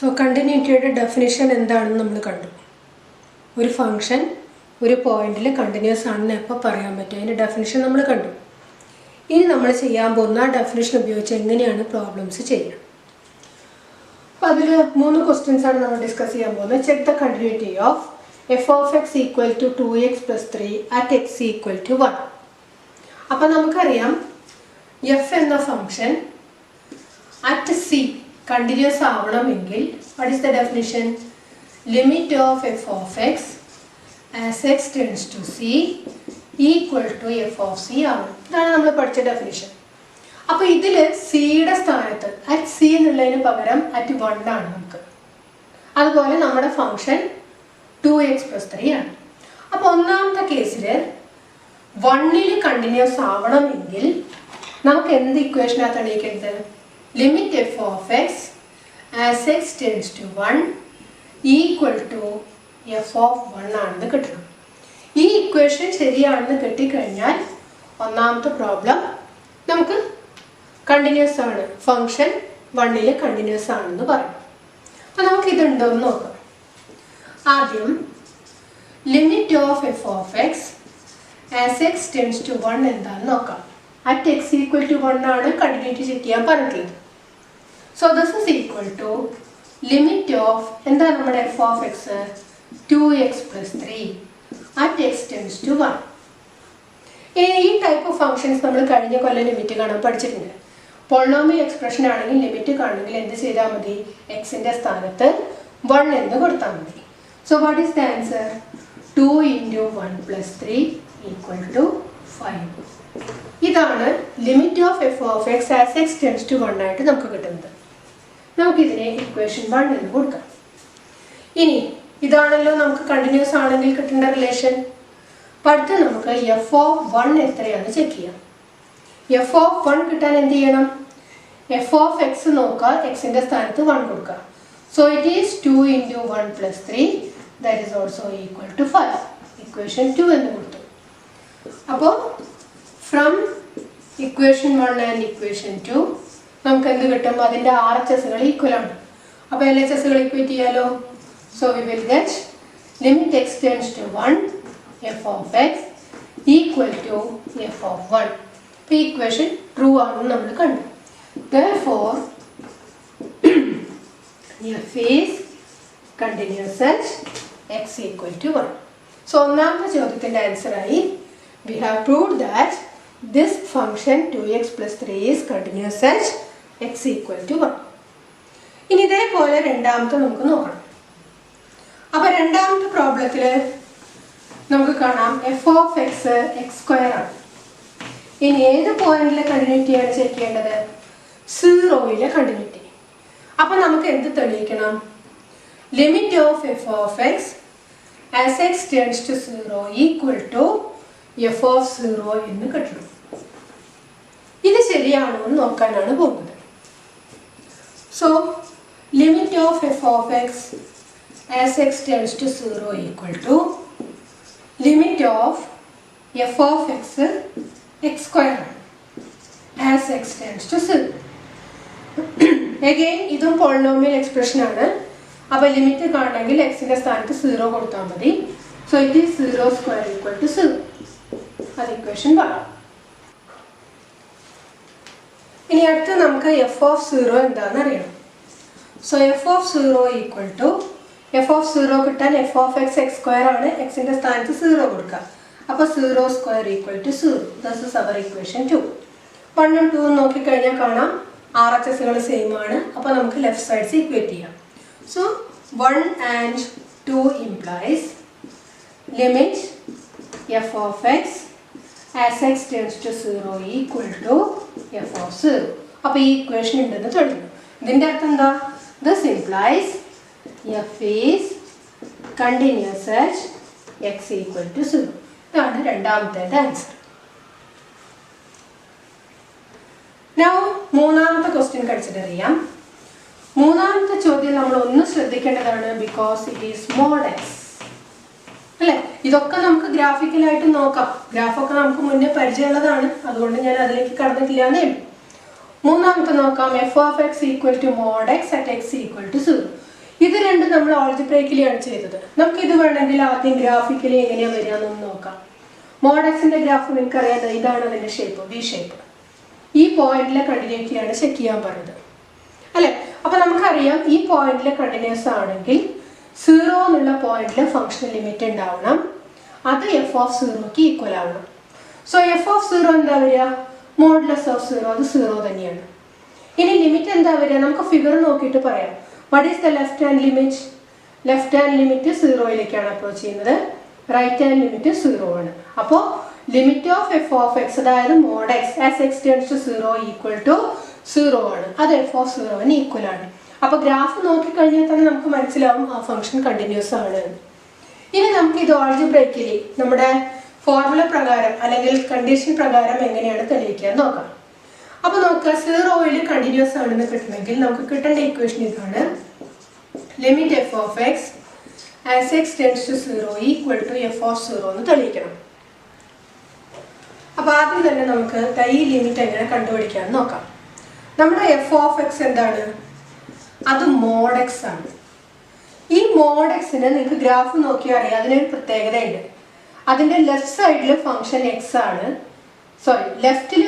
So continuity definition എന്താണെന്ന് നമ്മൾ കണ്ടു. ഒരു ഫംഗ്ഷൻ ഒരു പോയിന്റിൽ കണ്ടിന്യൂസ് ആണെന്ന് എപ്പോൾ പറയാൻ പറ്റും അതിന്റെ ഡെഫിനിഷൻ നമ്മൾ കണ്ടു. ഇനി നമ്മൾ ചെയ്യാൻ പോകുന്ന ഡെഫിനിഷൻ ഉപയോഗിച്ച് എങ്ങനെയാണ് പ്രോബ്ലംസ് ചെയ്യുക. അപ്പോൾ അതിൽ 3 ക്വസ്റ്റ്യൻസ് ആണ് നമ്മൾ ഡിസ്കസ് ചെയ്യാൻ പോകുന്നത്. Check the continuity of f of x equal to 2x plus 3 at x equal to 1. അപ്പോൾ നമുക്കറിയാം f എന്ന ഫംഗ്ഷൻ at c continuous ആവണമെങ്കിൽ what is the definition? Limit of f of x as x tends to c equal to f of c ആവണം. ഇതാണ് നമ്മൾ പഠിച്ച definition. അപ്പോൾ ഇതിൽ സിയുടെ സ്ഥാനത്ത് at c എന്നുള്ളതിന് പകരം at 1 ആണ് നമുക്ക്. അതുപോലെ നമ്മുടെ ഫംഗ്ഷൻ 2x plus 3 ആണ്. അപ്പോൾ ഒന്നാമത്തെ കേസിൽ 1ൽ കണ്ടിന്യൂസ് ആവണമെങ്കിൽ നമുക്ക് എന്ത് ഇക്വേഷനാണ് തെളിയിക്കേണ്ടത്? Limit f of x as x tends to 1 equal to f of 1 ആണെന്ന് കിട്ടണം. ഈ ഇക്വേഷൻ ശരിയാണെന്ന് കിട്ടിക്കഴിഞ്ഞാൽ ഒന്നാമത്തെ പ്രോബ്ലം നമുക്ക് കണ്ടിന്യൂസ് ആണ്, ഫംഗ്ഷൻ 1ൽ കണ്ടിന്യൂസ് ആണെന്ന് പറയും. അപ്പോൾ നമുക്കിതുണ്ടോ എന്ന് നോക്കാം. ആദ്യം ലിമിറ്റ് ഓഫ് f of x as x tends to 1 എന്താണെന്ന് നോക്കാം. at x equal to 1 ആണ് കണ്ടിന്യൂറ്റി ചെക്ക് ചെയ്യാൻ പറഞ്ഞിട്ടുള്ളത്. So this is equal to limit of എന്താ നമ്മുടെ f of x 2x plus 3 at x tends to 1. ഈ ടൈപ്പ് ഓഫ് ഫംഗ്ഷൻസ് നമ്മൾ കഴിഞ്ഞ കൊല്ലം ലിമിറ്റ് കാണാൻ പഠിച്ചിട്ടുണ്ട്. പോളിനോമിയൽ എക്സ്പ്രഷൻ ആണെങ്കിൽ ലിമിറ്റ് കാണണമെങ്കിൽ എന്ത് ചെയ്താൽ മതി? എക്സിൻ്റെ സ്ഥാനത്ത് 1 എന്ന് കൊടുത്താൽ മതി. So what is the answer? 2 into 1 plus 3 equal to 5. ഇതാണ് ലിമിറ്റ് ഓഫ് f of x as x tends to 1 ആയിട്ട് നമുക്ക് കിട്ടുന്നത്. നമുക്കിതിനെ ഇക്വേഷൻ 1 എന്ന് കൊടുക്കാം. ഇനി ഇതാണല്ലോ നമുക്ക് കണ്ടിന്യൂസ് ആണെങ്കിൽ കിട്ടേണ്ട റിലേഷൻ. അടുത്ത് നമുക്ക് f of 1 എത്രയാണെന്ന് ചെക്ക് ചെയ്യാം. f of 1 കിട്ടാൻ എന്ത് ചെയ്യണം? f of x നോക്കുക, എക്സിൻ്റെ സ്ഥാനത്ത് 1 കൊടുക്കുക. So it is 2 into 1 plus 3 that is also equal to 5. Equation 2 എന്ന് കൊടുത്തു. അപ്പോൾ from equation 1 and equation 2 നമുക്ക് എന്ത് കിട്ടും? അതിൻ്റെ RHSകൾ ഈക്വൽ ആണ്. അപ്പോൾ LHSകൾ ഇക്വേറ്റ് ചെയ്യാലോ. So we will get limit x tends to 1 f of x equal to f of 1. അപ്പോൾ ഈ ഇക്വേഷൻ ട്രൂ ആണെന്ന് നമ്മൾ കണ്ടു. Therefore f is continuous at x equal to 1. So ഒന്നാമത്തെ ചോദ്യത്തിൻ്റെ ആൻസറായി we have proved that this function 2x plus 3 is continuous at x equal to 1. ഇനി ഇതേപോലെ രണ്ടാമത്തെ നമുക്ക് നോക്കണം. അപ്പോൾ രണ്ടാമത്തെ പ്രോബ്ലത്തിൽ നമുക്ക് കാണാം f of x x² ആണ്. ഇനി ഏത് പോയിന്റിലെ കണ്ടിന്യൂറ്റിയാണ് ചെക്ക് ചെയ്യേണ്ടത്? 0യിലെ കണ്ടിന്യൂറ്റി. അപ്പോൾ നമുക്ക് എന്ത് തെളിയിക്കണം? ലിമിറ്റ് ഓഫ് f of x as x tends to 0 equal to f of 0 എന്ന് കിട്ടണം. ഇത് ശരിയാണോ എന്ന് നോക്കാനാണ് പോകുന്നത്. സോ ലിമിറ്റ് ഓഫ് f of x as x tends to 0 equal to ലിമിറ്റ് ഓഫ് f of x x² as x tends to 0. Again ഇതും പോളിനോമിയൽ എക്സ്പ്രഷൻ ആണ്. അപ്പോൾ ലിമിറ്റ് കാണണമെങ്കിൽ എക്സിൻ്റെ സ്ഥാനത്ത് 0 കൊടുത്താൽ മതി. So it is 0² equal to 0. അത് ഇക്വേഷൻ 1. ഇനി അടുത്ത് നമുക്ക് f of 0 എന്താണെന്ന് അറിയണം. So f of 0 equal to f of 0 കിട്ടാൻ f of x x² ആണ്, എക്സിൻ്റെ സ്ഥാനത്ത് 0 കൊടുക്കുക. അപ്പോൾ 0² equal to 0. This is our equation 2. 1 ഉം 2 ഉം നോക്കിക്കഴിഞ്ഞാൽ കാണാം RHSകൾ സെയിം ആണ്. അപ്പോൾ നമുക്ക് ലെഫ്റ്റ് സൈഡ്സ് ഇക്വേറ്റ് ചെയ്യാം. So 1 and 2 implies limit f of x as x tends to 0 equal to f of 0. അപ്പോൾ ഈ ഇക്വേഷൻ ഉണ്ടെന്ന് തെളിഞ്ഞു. ഇതിൻ്റെ അർത്ഥം എന്താ? This implies f is continuous at x equal to 0. ഇതാണ് രണ്ടാമത്തെ ആൻസർ. Now മൂന്നാമത്തെ ക്വസ്റ്റ്യൻ കൺസിഡർ ചെയ്യാം. മൂന്നാമത്തെ ചോദ്യം നമ്മൾ ഒന്ന് ശ്രദ്ധിക്കേണ്ടതാണ്. Because it is mod x അല്ലേ. ഇതൊക്കെ നമുക്ക് ഗ്രാഫിക്കലായിട്ട് നോക്കാം. ഗ്രാഫൊക്കെ നമുക്ക് മുന്നേ പരിചയമുള്ളതാണ്, അതുകൊണ്ട് ഞാൻ അതിലേക്ക് കടന്നിട്ടില്ല എന്നേ ഉള്ളൂ. മൂന്നാമത്തെ നോക്കാം. f of x equal to mod x at x equal to 0. ഇത് രണ്ടും നമ്മൾ ആൾജിബ്രൈക്കലിയാണ് ചെയ്തത്. നമുക്കിത് വേണമെങ്കിൽ ആദ്യം ഗ്രാഫിക്കലി എങ്ങനെയാണ് വരിക എന്നൊന്ന് നോക്കാം. മോഡ് എക്സിന്റെ ഗ്രാഫ് നിങ്ങൾക്കറിയാതെ ഇതാണ് അതിന്റെ ഷേപ്പ്, വി ഷേപ്പ്. ഈ പോയിന്റിലെ കണ്ടിന്യൂറ്റിയാണ് ചെക്ക് ചെയ്യാൻ പറഞ്ഞത് അല്ലെ. അപ്പൊ നമുക്കറിയാം ഈ പോയിന്റിലെ കണ്ടിന്യൂസ് ആണെങ്കിൽ 0 എന്നുള്ള പോയിന്റിലെ ഫംഗ്ഷൻ ലിമിറ്റ് ഉണ്ടാവണം. അത് എഫ് ഓഫ് 0ക്ക് ഈക്വൽ ആവണം. സോ എഫ് ഓഫ് 0 എന്താ വരിക? മോഡുലസ് ഓഫ് 0, അത് 0 തന്നെയാണ്. ഇനി ലിമിറ്റ് എന്താ വരിക? നമുക്ക് ഫിഗർ നോക്കിയിട്ട് പറയാം. What is the left hand limit? Left hand limit 0യിലേക്കാണ് അപ്രോച്ച് ചെയ്യുന്നത്. റൈറ്റ് ഹാൻഡ് ലിമിറ്റ് 0 ആണ്. അപ്പോൾ limit of F of X, അതായത് mod X as X tends to 0 equal to 0 ആണ്. അത് എഫ് ഓഫ് 0ന് ഈക്വൽ ആണ്. അപ്പോൾ ഗ്രാഫ് നോക്കിക്കഴിഞ്ഞാൽ തന്നെ നമുക്ക് മനസ്സിലാവും ആ ഫംഗ്ഷൻ കണ്ടിന്യൂസ് ആണ്. ഇനി നമുക്ക് ഇത് ആൾജിബ്രൈക്കലി നമ്മുടെ ഫോർമുല പ്രകാരം അല്ലെങ്കിൽ കണ്ടീഷൻ പ്രകാരം എങ്ങനെയാണ് തെളിയിക്കാൻ നോക്കാം. അപ്പോൾ നോക്കുക, 0യിൽ കണ്ടിന്യൂസ് ആണെന്ന് കിട്ടണമെങ്കിൽ നമുക്ക് കിട്ടേണ്ട ഇക്വേഷൻ ഇതാണ്. Limit F of X as X tends to 0 equal to F of 0 എന്ന് തെളിയിക്കണം. അപ്പോൾ ആദ്യം തന്നെ നമുക്ക് ഈ ലിമിറ്റ് എങ്ങനെ കണ്ടുപിടിക്കാൻ നോക്കാം. നമ്മുടെ എഫ് ഓഫ് എക്സ് എന്താണ്? അത് മോഡ് എക്സ് ആണ്. ഈ മോഡ് എക്സിന് നിങ്ങൾക്ക് ഗ്രാഫ് നോക്കിയാൽ അറിയാം, അതിനൊരു പ്രത്യേകതയുണ്ട്. അതിൻ്റെ ലെഫ്റ്റ് സൈഡിൽ ഫംഗ്ഷൻ എക്സ് ആണ്, സോറി ലെഫ്റ്റിൽ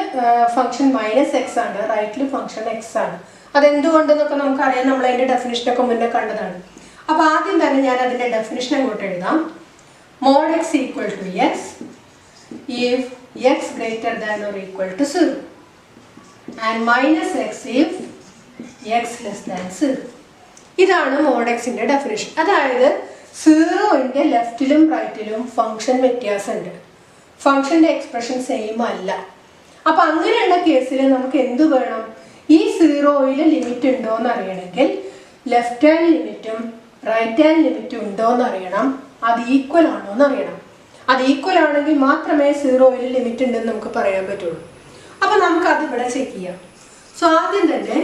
ഫംഗ്ഷൻ മൈനസ് എക്സ് ആണ്, റൈറ്റിൽ ഫംഗ്ഷൻ എക്സ് ആണ്. അതെന്തുകൊണ്ടെന്നൊക്കെ നമുക്കറിയാം, നമ്മൾ അതിൻ്റെ ഡെഫിനിഷനൊക്കെ മുന്നേ കണ്ടതാണ്. അപ്പോൾ ആദ്യം തന്നെ ഞാൻ അതിൻ്റെ ഡെഫിനിഷൻ അങ്ങോട്ട് എഴുതാം. Mod x equal to x if x greater than or equal to 0 and minus x if x less than 0. ഇതാണ് മോഡ് എക്സിന്റെ ഡെഫിനിഷൻ. അതായത് 0ന്റെ ലെഫ്റ്റിലും റൈറ്റിലും ഫംഗ്ഷൻ വ്യത്യാസമുണ്ട്, ഫംഗ്ഷന്റെ എക്സ്പ്രഷൻ സെയിം അല്ല. അപ്പൊ അങ്ങനെയുള്ള കേസിൽ നമുക്ക് എന്ത് വേണം? ഈ 0യിൽ ലിമിറ്റ് ഉണ്ടോ എന്ന് അറിയണമെങ്കിൽ ലെഫ്റ്റ് ഹാൻഡ് ലിമിറ്റും റൈറ്റ് ഹാൻഡ് ലിമിറ്റും ഉണ്ടോ എന്ന് അറിയണം, അത് ഈക്വൽ ആണോ എന്ന് അറിയണം. അത് ഈക്വൽ ആണെങ്കിൽ മാത്രമേ 0യിൽ ലിമിറ്റ് ഉണ്ടെന്ന് നമുക്ക് പറയാൻ പറ്റുള്ളൂ. അപ്പൊ നമുക്ക് അത് ഇവിടെ ചെക്ക് ചെയ്യാം. സോ ആദ്യം തന്നെ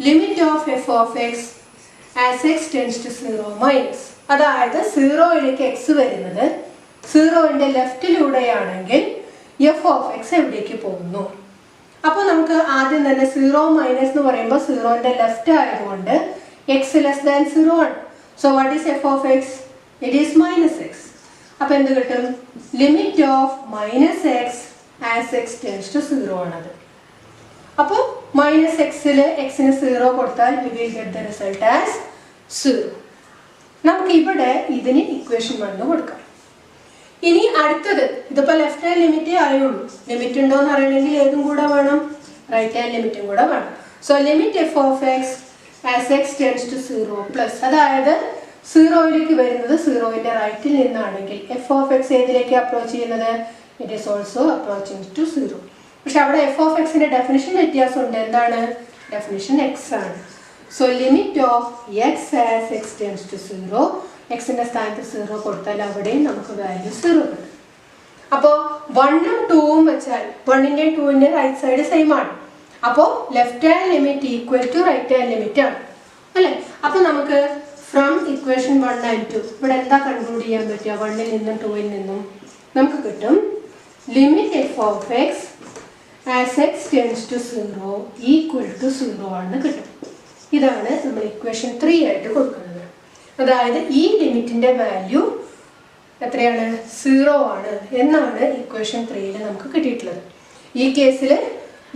limit of F of X as X tends to 0 minus, അതായത് 0യിലേക്ക് എക്സ് വരുന്നത് 0ന്റെ ലെഫ്റ്റിലൂടെയാണെങ്കിൽ എഫ് ഓഫ് എക്സ് എവിടേക്ക് പോകുന്നു. അപ്പോൾ നമുക്ക് ആദ്യം തന്നെ 0 മൈനസ് എന്ന് പറയുമ്പോൾ 0ന്റെ ലെഫ്റ്റ് ആയതുകൊണ്ട് എക്സ് ലെസ് ദാൻ 0 ആണ്. So what is f of x? It is minus x. അപ്പൊ എന്ത് കിട്ടും? Limit of minus x as X tends to 0 ആണത്. അപ്പോൾ മൈനസ് എക്സിൽ എക്സിന് 0 കൊടുത്താൽ we will get the result as 0. നമുക്ക് ഇവിടെ ഇതിന് ഇക്വേഷൻ 1 കൊടുക്കാം. ഇനി അടുത്തത്, ഇതിപ്പോൾ ലെഫ്റ്റ് ഹാൻഡ് ലിമിറ്റേ ആയുള്ളൂ. ലിമിറ്റ് ഉണ്ടോ എന്ന് അറിയണമെങ്കിൽ ഏതും കൂടെ വേണം, റൈറ്റ് ഹാൻഡ് ലിമിറ്റും കൂടെ വേണം. So limit F of X as X tends to 0 plus, അതായത് 0യിലേക്ക് വരുന്നത് 0ന്റെ റൈറ്റിൽ നിന്നാണെങ്കിൽ എഫ് ഓഫ് എക്സ് ഏതിലേക്ക് അപ്രോച്ച് ചെയ്യുന്നത്? It is also approaching to 0. പക്ഷെ അവിടെ എഫ് ഓഫ് എക്സിന്റെ ഡെഫിനിഷൻ വ്യത്യാസമുണ്ട്. എന്താണ് ഡെഫിനിഷൻ? എക്സ് ആണ്. So limit of X as X tends to 0, എക്സിന്റെ സ്ഥാനത്ത് 0 കൊടുത്താൽ അവിടെയും നമുക്ക് വാല്യൂ 0 കിട്ടും. അപ്പോൾ 1ഉം 2ഉം വെച്ചാൽ 1ന്റെയും 2ന്റെയും റൈറ്റ് സൈഡ് സെയിം ആണ്. അപ്പോൾ left hand limit equal to right hand limit ആണ് അല്ലേ. അപ്പോൾ നമുക്ക് ഫ്രം ഇക്വേഷൻ 1 ആൻഡ് 2 ഇവിടെ എന്താ കൺക്ലൂഡ് ചെയ്യാൻ പറ്റുക? 1ൽ നിന്നും 2ൽ നിന്നും നമുക്ക് കിട്ടും limit F of X as X tends to 0 equal to 0 ആണെന്ന് കിട്ടും. ഇതാണ് നമ്മൾ ഇക്വേഷൻ 3 ആയിട്ട് കൊടുക്കുന്നത്. അതായത് ഈ ലിമിറ്റിന്റെ വാല്യൂ എത്രയാണ്? 0 ആണ് എന്നാണ് ഇക്വേഷൻ 3ൽ നമുക്ക് കിട്ടിയിട്ടുള്ളത്. ഈ കേസിൽ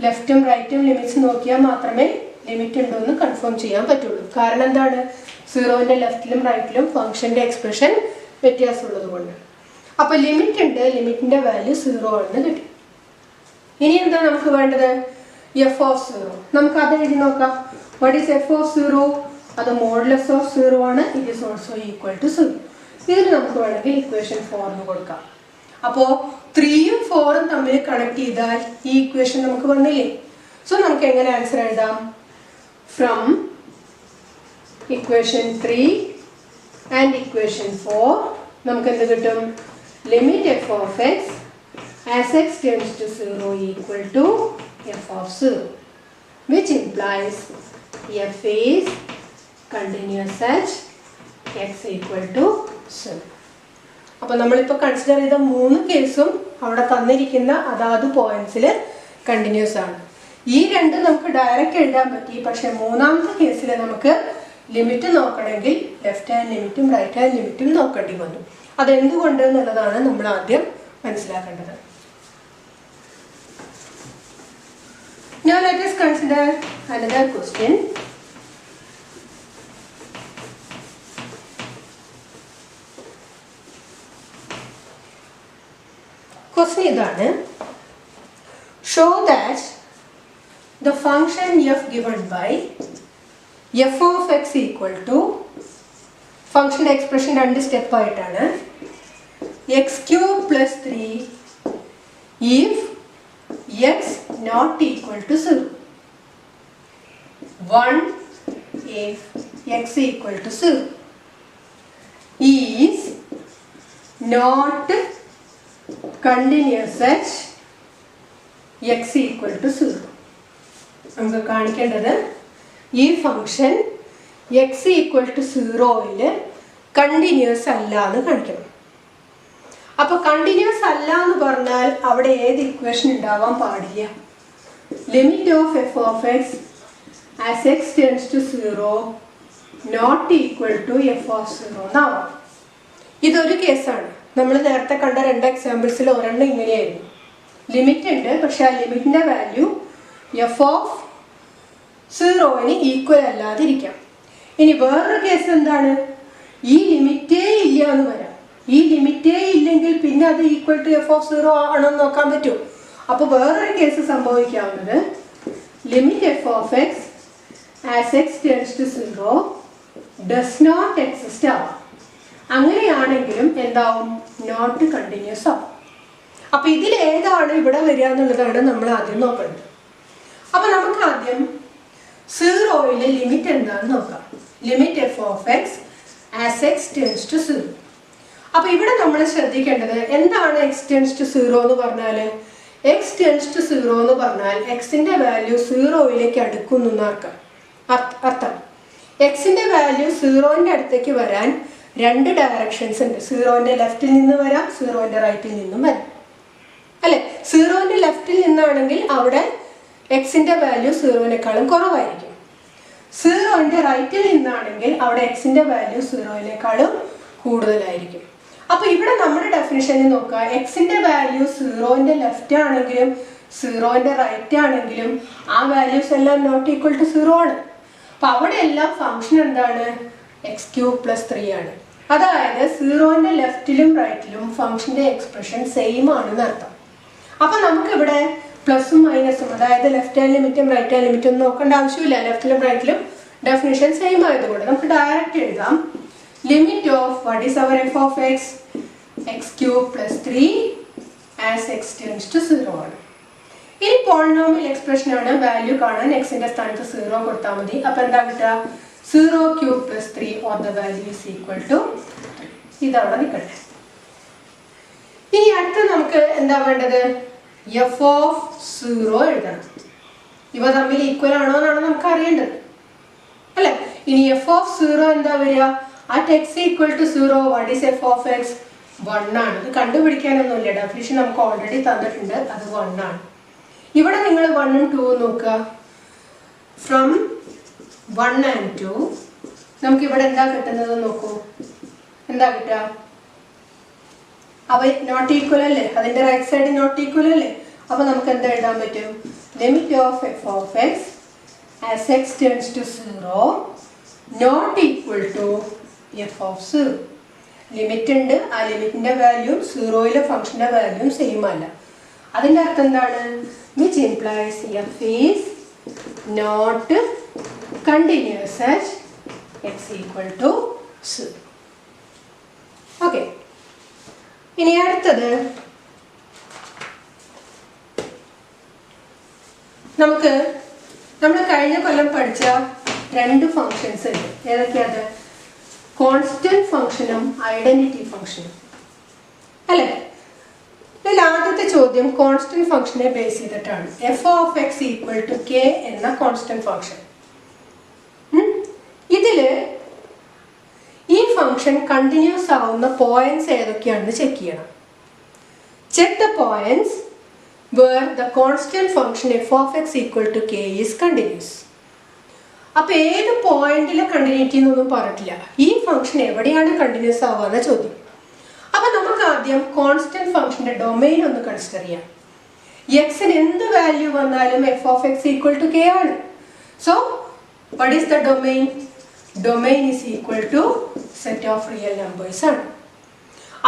ലെഫ്റ്റും റൈറ്റും ലിമിറ്റ്സ് നോക്കിയാൽ മാത്രമേ ലിമിറ്റ് ഉണ്ടോ എന്ന് കൺഫേം ചെയ്യാൻ പറ്റുള്ളൂ. കാരണം എന്താണ്? 0ന്റെ ലെഫ്റ്റിലും റൈറ്റിലും ഫംഗ്ഷന്റെ എക്സ്പ്രഷൻ വ്യത്യാസമുള്ളത് കൊണ്ട്. അപ്പൊ ലിമിറ്റ് ഉണ്ട്, ലിമിറ്റിന്റെ വാല്യൂ 0 ആണെന്ന് കിട്ടി. ഇനി എന്താ നമുക്ക് വേണ്ടത്? F of 0. നമുക്ക് അത് എഴുതി നോക്കാം. What is f of 0? അത് മോഡുലസ് ഓഫ് 0 ആണ്. It is also equal to 0. ഇതിന് നമുക്ക് വേണമെങ്കിൽ ഇക്വേഷൻ 4 എന്ന് കൊടുക്കാം. അപ്പോൾ 3ഉം 4ഉം തമ്മിൽ കണക്ട് ചെയ്താൽ ഈ ഇക്വേഷൻ നമുക്ക് വന്നില്ലേ. സോ നമുക്ക് എങ്ങനെ ആൻസർ എഴുതാം? ഫ്രം ഇക്വേഷൻ 3 ആൻഡ് ഇക്വേഷൻ 4 നമുക്ക് എന്ത് കിട്ടും? Limit F of X as X tends to 0 equal to F of 0, which implies f is continuous at x equal to 0. അപ്പോൾ നമ്മളിപ്പോൾ കൺസിഡർ ചെയ്ത 3 കേസും അവിടെ തന്നിരിക്കുന്ന അതാത് പോയിന്റ്സിൽ കണ്ടിന്യൂസ് ആണ്. ഈ 2 നമുക്ക് ഡയറക്റ്റ് എഴുതാൻ പറ്റി. പക്ഷെ 3ാമത്തെ കേസിൽ നമുക്ക് ലിമിറ്റ് നോക്കണമെങ്കിൽ ലെഫ്റ്റ് ഹാൻഡ് ലിമിറ്റും റൈറ്റ് ഹാൻഡ് ലിമിറ്റും നോക്കേണ്ടി വന്നു. അതെന്തുകൊണ്ട് എന്നുള്ളതാണ് നമ്മൾ ആദ്യം മനസ്സിലാക്കേണ്ടത്. Now let us consider another question. Question ഇതാണ്. Show that the function f given by f of x equal to function expression രണ്ട് സ്റ്റെപ്പ് ആയിട്ടാണ് x cube plus 3 if x not equal to 0. 1 if x equal to 0 is not continuous at x equal to 0. നമുക്ക് കാണിക്കേണ്ടത് ഈ function x equal to 0യിൽ continuous അല്ല എന്ന് കാണിക്കണം. അപ്പോൾ കണ്ടിന്യൂസ് അല്ല എന്ന് പറഞ്ഞാൽ അവിടെ ഏത് ഇക്വേഷൻ ഉണ്ടാവാൻ പാടില്ല? Limit of F of X as X tends to 0 not equal to F of 0 എന്നാവാം. ഇതൊരു കേസാണ്. നമ്മൾ നേരത്തെ കണ്ട രണ്ട് എക്സാമ്പിൾസിൽ ഒരെണ്ണം ഇങ്ങനെയായിരുന്നു. ലിമിറ്റ് ഉണ്ട്, പക്ഷെ ആ ലിമിറ്റിൻ്റെ വാല്യൂ എഫ് ഓഫ് 0ന് ഈക്വൽ അല്ലാതിരിക്കാം. ഇനി വേറൊരു കേസ് എന്താണ്? ഈ ലിമിറ്റേ ഇല്ല എന്ന് വരാം. ഈ ലിമിറ്റേ ഇല്ലെങ്കിൽ പിന്നെ അത് ഈക്വൽ ടു എഫ് ഓഫ് 0 ആണെന്ന് നോക്കാൻ പറ്റും. അപ്പോൾ വേറൊരു കേസ് സംഭവിക്കാവുന്നത് limit F of X as X tends to 0 does not exist ആവാം. അങ്ങനെയാണെങ്കിലും എന്താവും? നോട്ട് കണ്ടിന്യൂസ് ആവും. അപ്പോൾ ഇതിൽ ഏതാണ് ഇവിടെ വരിക എന്നുള്ളതാണ് നമ്മൾ ആദ്യം നോക്കേണ്ടത്. അപ്പോൾ നമുക്ക് ആദ്യം 0യിലെ ലിമിറ്റ് എന്താണെന്ന് നോക്കാം. Limit F of X as X tends to 0. അപ്പോൾ ഇവിടെ നമ്മൾ ശ്രദ്ധിക്കേണ്ടത് എന്താണ് എക്സ് ടെൻസ് ടു 0 എന്ന് പറഞ്ഞാൽ? എക്സ് ടെൻസ് ടു 0 എന്ന് പറഞ്ഞാൽ എക്സിൻ്റെ വാല്യൂ 0യിലേക്ക് അടുക്കുന്നു എന്നർത്ഥം. എക്സിൻ്റെ വാല്യൂ 0ൻ്റെ അടുത്തേക്ക് വരാൻ രണ്ട് ഡയറക്ഷൻസ് ഉണ്ട്. 0ൻ്റെ ലെഫ്റ്റിൽ നിന്ന് വരാം, 0ൻ്റെ റൈറ്റിൽ നിന്നും വരാം, അല്ലേ? 0ൻ്റെ ലെഫ്റ്റിൽ നിന്നാണെങ്കിൽ അവിടെ എക്സിൻ്റെ വാല്യൂ 0നേക്കാളും കുറവായിരിക്കും. 0ൻ്റെ റൈറ്റിൽ നിന്നാണെങ്കിൽ അവിടെ എക്സിൻ്റെ വാല്യൂ 0നേക്കാളും കൂടുതലായിരിക്കും. അപ്പോൾ ഇവിടെ നമ്മുടെ ഡെഫിനിഷനിൽ നോക്കുക, എക്സിൻ്റെ വാല്യൂ 0ൻ്റെ ലെഫ്റ്റ് ആണെങ്കിലും 0ൻ്റെ റൈറ്റ് ആണെങ്കിലും ആ വാല്യൂസ് എല്ലാം നോട്ട് ഈക്വൽ ടു 0 ആണ്. അപ്പം അവിടെ എല്ലാം ഫംഗ്ഷൻ എന്താണ്? എക്സ് ക്യൂബ് പ്ലസ് 3 ആണ്. അതായത് 0ൻ്റെ ലെഫ്റ്റിലും റൈറ്റിലും ഫംഗ്ഷൻ്റെ എക്സ്പ്രഷൻ സെയിം ആണെന്ന് അർത്ഥം. അപ്പം നമുക്കിവിടെ പ്ലസും മൈനസും, അതായത് ലെഫ്റ്റ് ഹാൻഡ് ലിമിറ്റും റൈറ്റ് ഹാൻഡ് ലിമിറ്റും ഒന്നും നോക്കേണ്ട ആവശ്യമില്ല. ലെഫ്റ്റിലും റൈറ്റിലും ഡെഫിനിഷൻ സെയിം ആയതുകൊണ്ട് നമുക്ക് ഡയറക്റ്റ് എഴുതാം. limit of what is our f of x? x cube plus 3 as x tends to 0 ആണ്. ഇനി പോളിനോമിയൽ എക്സ്പ്രഷൻ ആണ്. വാല്യൂ കാണാൻ എക്സിന്റെ സ്ഥാനത്ത് 0 കൊടുത്താൽ മതി. അപ്പോൾ എന്താ കിട്ടുക? 0 cube plus 3 or the value is equal to ഇതവിടെ നിൽക്കട്ടെ. ഇനി അടുത്ത നമുക്ക് എന്താ വേണ്ടത്? എഫ് ഓഫ് 0 എഴുതണം. ഇവ തമ്മിൽ ഈക്വൽ ആണോ എന്നാണ് നമുക്ക് അറിയേണ്ടത്, അല്ലേ? ഇനി എഫ് ഓഫ് 0 എന്താ വരിക? At x equal to 0 what is f of x? 1 ആണ്. ഇത് കണ്ടുപിടിക്കാനൊന്നുമില്ല, ഡെഫിനിഷൻ നമുക്ക് ഓൾറെഡി തന്നിട്ടുണ്ട്, അത് 1 ആണ്. ഇവിടെ നിങ്ങൾ 1ഉം 2ഉം നോക്കുക. ഫ്രം 1 and 2 നമുക്ക് ഇവിടെ എന്താ കിട്ടുന്നത് നോക്കൂ. എന്താ കിട്ടുക? അവ നോട്ട് ഈക്വൽ അല്ലേ? അതിൻ്റെ റൈറ്റ് സൈഡ് നോട്ട് ഈക്വൽ അല്ലേ? അപ്പോൾ നമുക്ക് എന്താ എഴുതാൻ പറ്റും? Limit of F of X as X tends to 0 not equal to F of 0. Limit ഉണ്ട്, ആ ലിമിറ്റിൻ്റെ വാല്യൂ 0യിലെ ഫംഗ്ഷൻ്റെ വാല്യൂ സെയിം അല്ല. അതിൻ്റെ അർത്ഥം എന്താണ്? Which implies f is not continuous at x equal to 0. Okay, ഇനി അടുത്തത് നമുക്ക് നമ്മൾ കഴിഞ്ഞ കൊല്ലം പഠിച്ച രണ്ട് ഫങ്ഷൻസ് ഉണ്ട്. ഏതൊക്കെയാണ്? കോൺസ്റ്റന്റ് ഫംഗ്ഷനും ഐഡന്റിറ്റി ഫംഗ്ഷനും, അല്ലേ? ഇതിൽ ആദ്യത്തെ ചോദ്യം കോൺസ്റ്റന്റ് ഫംഗ്ഷനെ ബേസ് ചെയ്തിട്ടാണ്. F of X equal to k എന്ന കോൺസ്റ്റന്റ് ഫംഗ്ഷൻ. ഇതിൽ ഈ ഫംഗ്ഷൻ കണ്ടിന്യൂസ് ആവുന്ന പോയിന്റ്സ് ഏതൊക്കെയാണെന്ന് ചെക്ക് ചെയ്യണം. Check the points where the constant function f of x equal to k is continuous. അപ്പോൾ ഏത് പോയിന്റിലെ കണ്ടിന്യൂറ്റി എന്നൊന്നും പറഞ്ഞിട്ടില്ല. ഈ ഫംഗ്ഷൻ എവിടെയാണ് കണ്ടിന്യൂസ് ആവുക ചോദ്യം. അപ്പോൾ നമുക്ക് ആദ്യം കോൺസ്റ്റന്റ് ഫംഗ്ഷന്റെ ഡൊമെയിൻ ഒന്ന് കൺസിഡർ ചെയ്യാം. എക്സിന് എന്ത് വാല്യൂ വന്നാലും F of X equal to K ആണ്. So what is the domain? Domain is equal to set of real numbers ആണ്.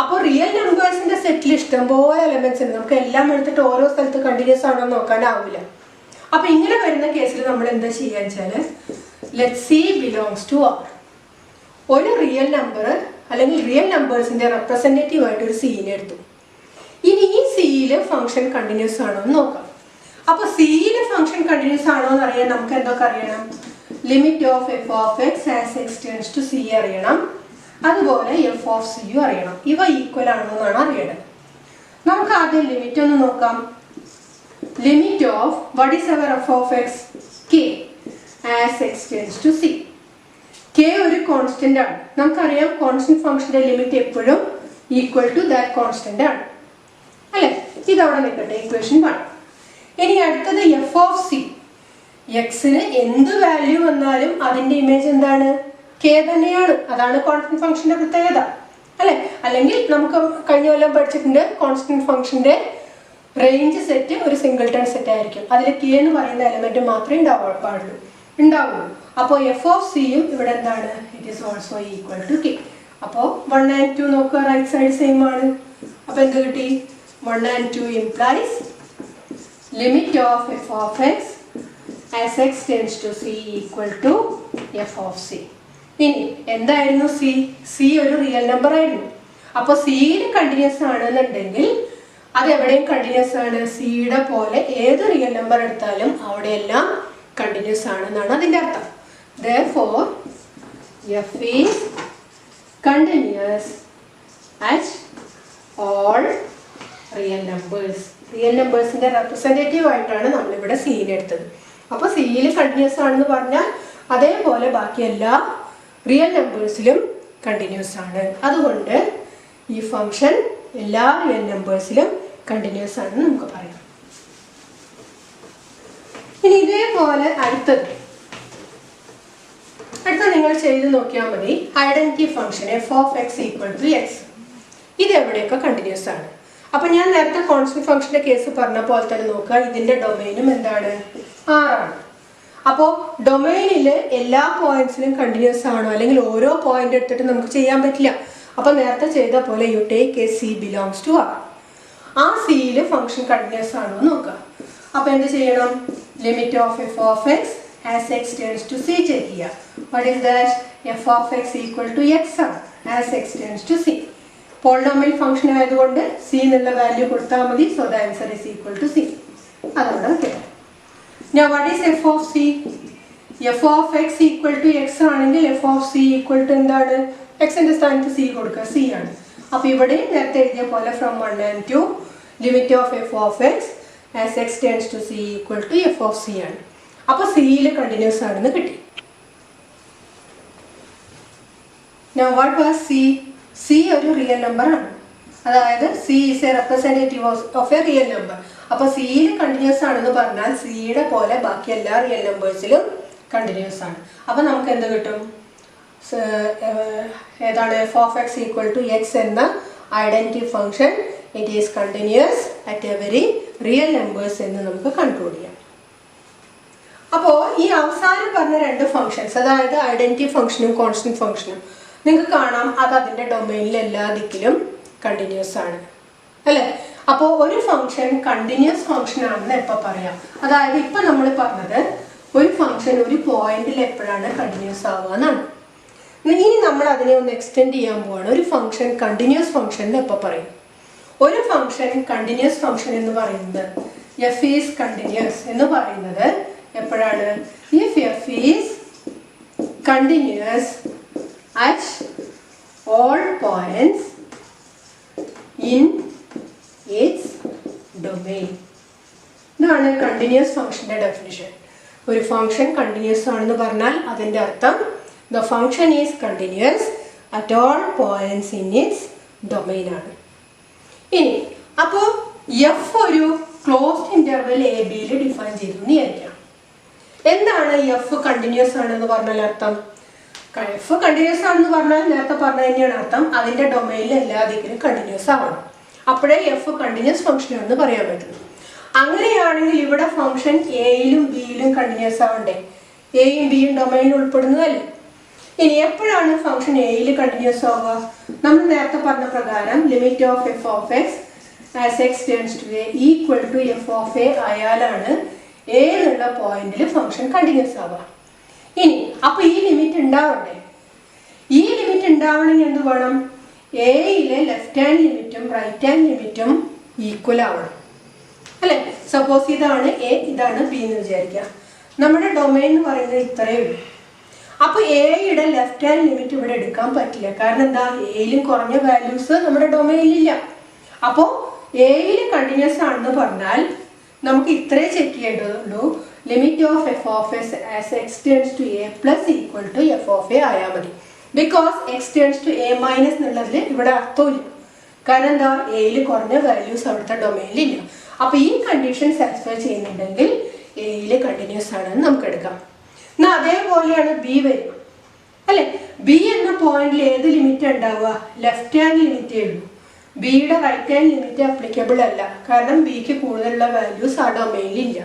അപ്പോൾ റിയൽ നമ്പേഴ്സിന്റെ സെറ്റിൽ ഇഷ്ടംപോലെ എലമെന്റ്സ് ഉണ്ട്. നമുക്ക് എല്ലാം എടുത്തിട്ട് ഓരോ സ്ഥലത്ത് കണ്ടിന്യൂസ് ആണോ നോക്കാനാവില്ല. അപ്പോൾ ഇങ്ങനെ വരുന്ന കേസിൽ നമ്മൾ എന്താ ചെയ്യാന്ന് വെച്ചാൽ let c belongs to R. ഒരു റിയൽ നമ്പർ അല്ലെങ്കിൽ റിയൽ നമ്പേഴ്സിന്റെ റെപ്രസെൻറ്റേറ്റീവ് ആയിട്ട് ഒരു സീനെ എടുത്തു. ഇനി ഈ സിയിൽ ഫംഗ്ഷൻ കണ്ടിന്യൂസ് ആണോ എന്ന് നോക്കാം. അപ്പോൾ സിയിൽ ഫംഗ്ഷൻ കണ്ടിന്യൂസ് ആണോ എന്ന് അറിയാൻ നമുക്ക് എന്തൊക്കെ അറിയണം? Limit of F of X as X tends to c അറിയണം. അതുപോലെ എഫ് ഓഫ് സിയും അറിയണം. ഇവ ഈക്വൽ ആണോ എന്നാണ് അറിയേണ്ടത്. നമുക്ക് ആദ്യം ലിമിറ്റ് ഒന്ന് നോക്കാം. Limit of what is our f of x? K as X tends to c. K ഒരു കോൺസ്റ്റന്റ് ആണ്. നമുക്കറിയാം കോൺസ്റ്റന്റ് ഫംഗ്ഷന്റെ ലിമിറ്റ് എപ്പോഴും ഈക്വൽ ടു ദാറ്റ് കോൺസ്റ്റന്റ് ആണ് അല്ലെ? ഇതവിടെ നിൽക്കട്ടെ, ഇക്വേഷൻ 1. ഇനി അടുത്തത് എഫ് ഓഫ് സി. എക്സിന് എന്ത് വാല്യൂ വന്നാലും അതിന്റെ ഇമേജ് എന്താണ്? കെ തന്നെയാണ്. അതാണ് കോൺസ്റ്റന്റ് ഫംഗ്ഷന്റെ പ്രത്യേകത അല്ലെ? അല്ലെങ്കിൽ നമുക്ക് കഴിഞ്ഞ കൊല്ലം പഠിച്ചിട്ടുണ്ട് കോൺസ്റ്റന്റ് ഫംഗ്ഷന്റെ റേഞ്ച് സെറ്റ് ഒരു സിംഗിൾട്ടൺ സെറ്റ് ആയിരിക്കും. അതിൽ കെ എന്ന് പറയുന്ന എലമെന്റ് മാത്രമേ ഉണ്ടാവുള്ളൂ. അപ്പോൾ എഫ് ഓഫ് സിയും ഇവിടെ എന്താണ്? It is also equal to k. അപ്പോൾ 1 and 2 നോക്കുക, റൈറ്റ് സൈഡ് സെയിം ആണ്. അപ്പോൾ എന്ത് കിട്ടി? 1 and 2 implies limit of f of x as x tends to c equal to f of c. ഇനി എന്തായിരുന്നു സി? സി ഒരു റിയൽ നമ്പർ ആയിരുന്നു. അപ്പോൾ സിയിൽ കണ്ടിന്യൂസ് ആണെന്നുണ്ടെങ്കിൽ അത് എവിടെയും കണ്ടിന്യൂസ് ആണ്. സിയുടെ പോലെ ഏത് റിയൽ നമ്പർ എടുത്താലും അവിടെയെല്ലാം കണ്ടിന്യൂസ് ആണെന്നാണ് അതിൻ്റെ അർത്ഥം. Therefore, f is continuous at all real numbers. Real നമ്പേഴ്സിന്റെ റെപ്രസെൻറ്റേറ്റീവ് ആയിട്ടാണ് നമ്മളിവിടെ സീനെ എടുത്തത്. അപ്പോൾ സിയിൽ കണ്ടിന്യൂസ് ആണെന്ന് പറഞ്ഞാൽ അതേപോലെ ബാക്കി എല്ലാ റിയൽ നമ്പേഴ്സിലും കണ്ടിന്യൂസ് ആണ്. അതുകൊണ്ട് ഈ ഫംഗ്ഷൻ എല്ലാ റിയൽ നമ്പേഴ്സിലും കണ്ടിന്യൂസ് ആണെന്ന് നമുക്ക് പറയാം. ഇനി ഇതേപോലെ അടുത്തത് നിങ്ങൾ ചെയ്ത് നോക്കിയാൽ മതി. Identity function f of X equal to x. ഇത് എവിടെയൊക്കെ കണ്ടിന്യൂസ് ആണ്. അപ്പൊ ഞാൻ നേരത്തെ കോൺസ്റ്റന്റ് ഫംഗ്ഷന്റെ കേസ് പറഞ്ഞ പോലെ തന്നെ നോക്കുക. ഇതിന്റെ ഡൊമൈനും എന്താണ്? ആറാണ്. അപ്പോൾ ഡൊമൈനിൽ എല്ലാ പോയിന്റ്സിലും കണ്ടിന്യൂസ് ആണോ അല്ലെങ്കിൽ ഓരോ പോയിന്റ് എടുത്തിട്ട് നമുക്ക് ചെയ്യാൻ പറ്റില്ല. അപ്പൊ നേരത്തെ ചെയ്ത പോലെ you take a c belongs to R. ആ സിയിൽ ഫംഗ്ഷൻ കണ്ടിന്യൂസ് ആണോ എന്ന് നോക്കുക. അപ്പൊ എന്ത് ചെയ്യണം? Limit of F of X as x tends to c check here. What is that? f of x equal to x as x tends to c. Polynomial function ആയതുകൊണ്ട് c എന്നുള്ള value കൊടുത്താൽ മതി. So the answer is equal to c. അതവിടെ കിട്ടും. Now what is f of c? f of x equal to x ആണെങ്കിൽ f of c equal to എന്താണ്? x ന്റെ സ്ഥാനത്ത് c കൊടുക്കുക, c ആണ്. അപ്പോൾ ഇവിടെ നേരത്തെ എഴുതിയ പോലെ from 1 and 2 limit of f of x as x tends to c equal to f of c ആണ്. അപ്പോൾ സിയിൽ കണ്ടിന്യൂസ് ആണെന്ന് കിട്ടി. Now what was c? c ഒരു റിയൽ നമ്പർ ആണ്. അതായത് c is a representative of a real number. അപ്പോൾ സിയിൽ കണ്ടിന്യൂസ് ആണെന്ന് പറഞ്ഞാൽ സിയുടെ പോലെ ബാക്കി എല്ലാ റിയൽ നമ്പേഴ്സിലും കണ്ടിന്യൂസ് ആണ്. അപ്പോൾ നമുക്ക് എന്ത് കിട്ടും? ഏതാണ്? f of x equal to x എന്ന identity function it is continuous at every real numbers എന്ന് നമുക്ക് കൺക്ലൂഡ് ചെയ്യാം. അപ്പോൾ ഈ അവസാനം പറഞ്ഞ രണ്ട് ഫംഗ്ഷൻസ്, അതായത് ഐഡന്റിറ്റി ഫംഗ്ഷനും കോൺസ്റ്റന്റ് ഫംഗ്ഷനും, നിങ്ങൾക്ക് കാണാം അത് അതിൻ്റെ ഡൊമൈനിൽ എല്ലാ ദിക്കിലും കണ്ടിന്യൂസ് ആണ് അല്ലേ? അപ്പോൾ ഒരു ഫംഗ്ഷൻ കണ്ടിന്യൂസ് ഫംഗ്ഷൻ ആണെന്ന് എപ്പോൾ പറയാം? അതായത് ഇപ്പം നമ്മൾ പറഞ്ഞത് ഒരു ഫംഗ്ഷൻ ഒരു പോയിന്റിൽ എപ്പോഴാണ് കണ്ടിന്യൂസ് ആവുക എന്നാണ്. ഇനി നമ്മൾ അതിനെ ഒന്ന് എക്സ്റ്റെൻഡ് ചെയ്യാൻ പോവാണ്. ഒരു ഫംഗ്ഷൻ കണ്ടിന്യൂസ് ഫംഗ്ഷൻ എന്ന് എപ്പോൾ പറയും? ഒരു ഫംഗ്ഷൻ കണ്ടിന്യൂസ് ഫംഗ്ഷൻ എന്ന് പറയുന്നത് എഫ് ഈസ് കണ്ടിന്യൂസ് എന്ന് പറയുന്നത് എപ്പോഴാണ്? if f is continuous at all points in its domain. ഇതാണ് കണ്ടിന്യൂസ് ഫംഗ്ഷന്റെ ഡെഫിനിഷൻ. ഒരു ഫംഗ്ഷൻ കണ്ടിന്യൂസ് ആണെന്ന് പറഞ്ഞാൽ അതിൻ്റെ അർത്ഥം the function is continuous at all points in its domain ആണ്. ഇനി അപ്പോൾ f ഒരു ക്ലോസ്ഡ് ഇന്റർവെൽ എ ബിയിൽ ഡിഫൈൻ ചെയ്തു എന്ന് വിചാരിക്കാം. എന്താണ് എഫ് കണ്ടിന്യൂസ് ആണെന്ന് പറഞ്ഞാൽ അർത്ഥം? എഫ് കണ്ടിന്യൂസ് ആണെന്ന് പറഞ്ഞാൽ നേരത്തെ പറഞ്ഞ തന്നെയാണ് അർത്ഥം, അതിന്റെ ഡൊമൈനിൽ എല്ലാ ദിക്കിലും കണ്ടിന്യൂസ് ആവണം, അപ്പോഴേ എഫ് കണ്ടിന്യൂസ് ഫംഗ്ഷൻ ആണെന്ന് പറയാൻ പറ്റുള്ളൂ. അങ്ങനെയാണെങ്കിൽ ഇവിടെ ഫംഗ്ഷൻ എയിലും ബിയിലും കണ്ടിന്യൂസ് ആവണ്ടേ? എയും ബിയും ഡൊമൈനിൽ ഉൾപ്പെടുന്നതല്ലേ? ഇനി എപ്പോഴാണ് ഫംഗ്ഷൻ എയിൽ കണ്ടിന്യൂസ് ആവുക? നമ്മൾ നേരത്തെ പറഞ്ഞ പ്രകാരം limit of F of X as X tends to A equal to F of A ആയാലാണ് എ എന്നുള്ള പോയിന്റിൽ ഫംഗ്ഷൻ കണ്ടിന്യൂസ് ആവുക. ഇനി അപ്പൊ ഈ ലിമിറ്റ് ഉണ്ടാവണ്ടേ? ഈ ലിമിറ്റ് ഉണ്ടാവണമെങ്കിൽ എന്ത് വേണം? എയിലെ ലെഫ്റ്റ് ഹാൻഡ് ലിമിറ്റും റൈറ്റ് ഹാൻഡ് ലിമിറ്റും ഈക്വൽ ആവണം അല്ലെ? സപ്പോസ് ഇതാണ് എ, ഇതാണ് ബി എന്ന് വിചാരിക്കുക. നമ്മുടെ ഡൊമൈൻ എന്ന് പറയുന്നത് ഇത്രയേ ഉള്ളൂ. അപ്പൊ എയുടെ ലെഫ്റ്റ് ഹാൻഡ് ലിമിറ്റ് ഇവിടെ എടുക്കാൻ പറ്റില്ല. കാരണം എന്താ? എയിലും കുറഞ്ഞ വാല്യൂസ് നമ്മുടെ ഡൊമൈനിലില്ല. അപ്പോൾ എയിൽ കണ്ടിന്യൂസ് ആണെന്ന് പറഞ്ഞാൽ നമുക്ക് ഇത്രേ ചെക്ക് ചെയ്യേണ്ടതുള്ളൂ, limit of F of X as X tends to A plus equal to F of A ആയാൽ മതി. Because X tends to A minus എന്നുള്ളതിൽ ഇവിടെ അർത്ഥമില്ല. കാരണം എന്താ? എയിൽ കുറഞ്ഞ വാല്യൂസ് അവിടുത്തെ ഡൊമൈനിലില്ല. അപ്പൊ ഈ കണ്ടീഷൻ സാറ്റിസ്ഫൈ ചെയ്യുന്നുണ്ടെങ്കിൽ എയിൽ കണ്ടിന്യൂസ് ആണെന്ന് നമുക്ക് എടുക്കാം. എന്നാൽ അതേപോലെയാണ് ബി വരിക അല്ലെ? ബി എന്ന പോയിന്റിൽ ഏത് ലിമിറ്റ് ഉണ്ടാവുക? ലെഫ്റ്റ് ഹാൻഡ് ലിമിറ്റേ ഉള്ളൂ. ബിയുടെ റൈറ്റ് ഹാൻഡ് ലിമിറ്റ് അപ്ലിക്കബിൾ അല്ല, കാരണം ബിക്ക് കൂടുതലുള്ള വാല്യൂസ് ആ ഡൊമൈനിലില്ല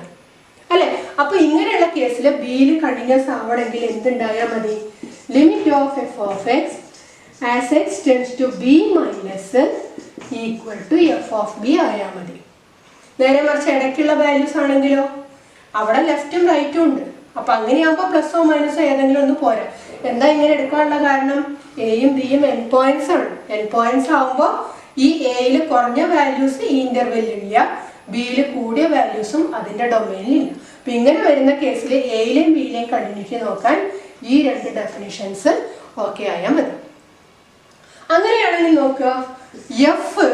അല്ലെ? അപ്പൊ ഇങ്ങനെയുള്ള കേസിൽ ബിയിൽ കണ്ടിന്യൂസ് ആവണമെങ്കിൽ എന്തുണ്ടായാൽ മതി? Limit of F of X as X tends to b minus equal to F of b ആയാൽ മതി. നേരെ മറിച്ച് ഇടയ്ക്കുള്ള വാല്യൂസ് ആണെങ്കിലോ അവിടെ ലെഫ്റ്റും റൈറ്റും ഉണ്ട്. അപ്പൊ അങ്ങനെയാകുമ്പോൾ പ്ലസോ മൈനസോ ഏതെങ്കിലും ഒന്ന് പോരാ. എന്താ ഇങ്ങനെ എടുക്കാനുള്ള കാരണം? എയും ബിയും എൻ പോയിന്റ്സ് ആണ്. എൻ പോയിന്റ്സ് ആകുമ്പോൾ ഈ എയിൽ കുറഞ്ഞ വാല്യൂസ് ഈ ഇന്റർവെല്ലില്ല, ബിയിൽ കൂടിയ വാല്യൂസും അതിന്റെ ഡൊമൈനിലില്ല. അപ്പൊ ഇങ്ങനെ വരുന്ന കേസിൽ എയിലെയും ബിയിലെയും കണ്ടിന്യൂറ്റി നോക്കാൻ ഈ രണ്ട് ഡെഫിനിഷൻസ് ഓക്കെ ആയാൽ മതി. അങ്ങനെയാണെങ്കിൽ നോക്കുക, എഫ്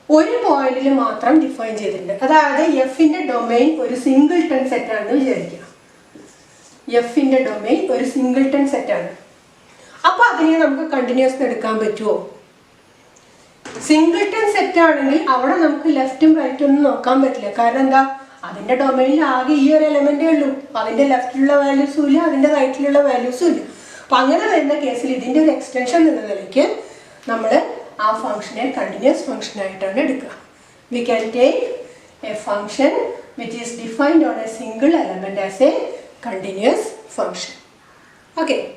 ഒരു പോയിന്റിൽ മാത്രം ഡിഫൈൻ ചെയ്തിട്ടുണ്ട്. അതായത് എഫിന്റെ ഡൊമൈൻ ഒരു സിംഗിൾട്ടൺ സെറ്റ് ആണെന്ന് വിചാരിക്കുക. എഫിന്റെ ഡൊമൈൻ ഒരു സിംഗിൾട്ടൺ സെറ്റ് ആണ്. അപ്പൊ അതിനെ നമുക്ക് കണ്ടിന്യൂസ് എടുക്കാൻ പറ്റുമോ? സിംഗിൾട്ടൺ സെറ്റ് ആണെങ്കിൽ അവിടെ നമുക്ക് ലെഫ്റ്റും റൈറ്റും ഒന്നും നോക്കാൻ പറ്റില്ല. കാരണം എന്താ? അതിന്റെ ഡൊമൈനിൽ ആകെ ഈ ഒരു എലമെന്റേ ഉള്ളൂ. അതിന്റെ ലെഫ്റ്റിലുള്ള വാല്യൂസും ഇല്ല, അതിന്റെ റൈറ്റിലുള്ള വാല്യൂസും ഇല്ല. അപ്പൊ അങ്ങനെ വരുന്ന കേസിൽ ഇതിന്റെ ഒരു എക്സ്റ്റൻഷൻ എന്ന നിലയ്ക്ക് നമ്മൾ ആ ഫംഗ്ഷനെ കണ്ടിന്യൂസ് ഫംഗ്ഷൻ ആയിട്ടാണ് എടുക്കുക. We can take A function which is defined on a single element as a continuous function. Okay.